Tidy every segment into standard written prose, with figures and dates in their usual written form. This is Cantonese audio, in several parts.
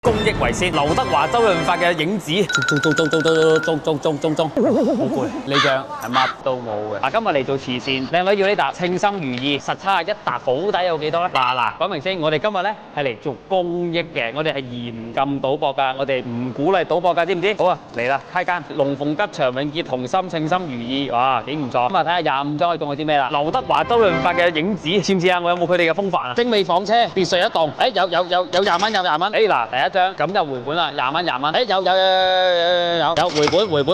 公益為先，劉德華、周潤發嘅影子，中，好攰。呢張係乜都冇嘅。嗱，今日嚟做慈善，靚女要呢沓，稱心如意，實測一沓保底有幾多咧？嗱，講明先，我哋今日咧係嚟做公益嘅，我哋係嚴禁賭博㗎，我哋唔鼓勵賭博㗎，知唔知？好啊，嚟啦，開間龍鳳吉祥永結同心，稱心如意，哇，幾唔錯。咁啊，睇下25張可以中到啲咩啦？劉德華、周潤發嘅影子，似唔似啊？我有冇佢哋嘅風範啊？精美房車，別墅一棟，有20蚊，有20蚊。嗱，第一張咁就回本啦，20蚊，20蚊。有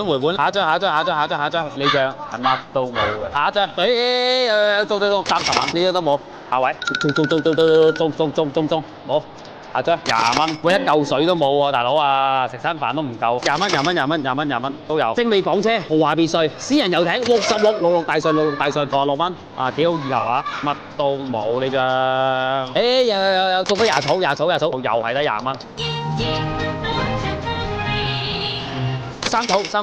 回本。下一張，呢張係乜都冇嘅。下一張，中30蚊，呢張都冇。下位，中，冇。下張20蚊，每一嚿水都冇喎，大佬啊，食餐飯都唔夠。20蚊都有。精美房車，豪華別墅，私人遊艇66大順，66蚊，啊幾好意頭啊，乜都冇呢張。有中咗廿草，又係得20蚊。三草，好攰。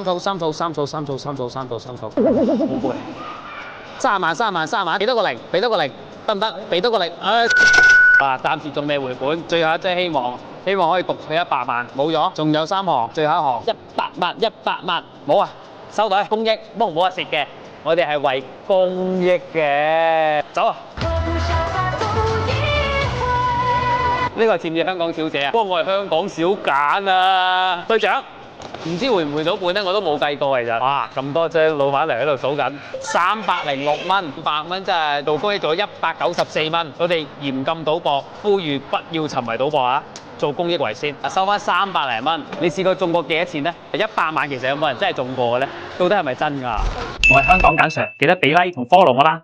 30萬，俾多個零，得唔得？俾多個零，暫時仲未回本，最後一張希望可以焗佢100萬，冇咗，仲有3行，最後一行100萬，冇啊，收隊，公益，冇得蝕嘅，我哋係為公益嘅，走啊！呢個似唔似香港小姐啊？不過我係香港小簡啊，隊長。唔知回唔回到本咧，我都冇計過其實。哇，咁多張老闆嚟喺度數緊，306蚊，100蚊真係做公益做咗194蚊。我哋嚴禁賭博，呼籲不要沉迷賭博啊！做公益為先，收翻300零蚊。你試過中過幾多錢咧？100萬其實有冇人真係中過嘅咧？到底係咪真㗎？我係香港簡 Sir，記得俾 like 同 follow 我啦。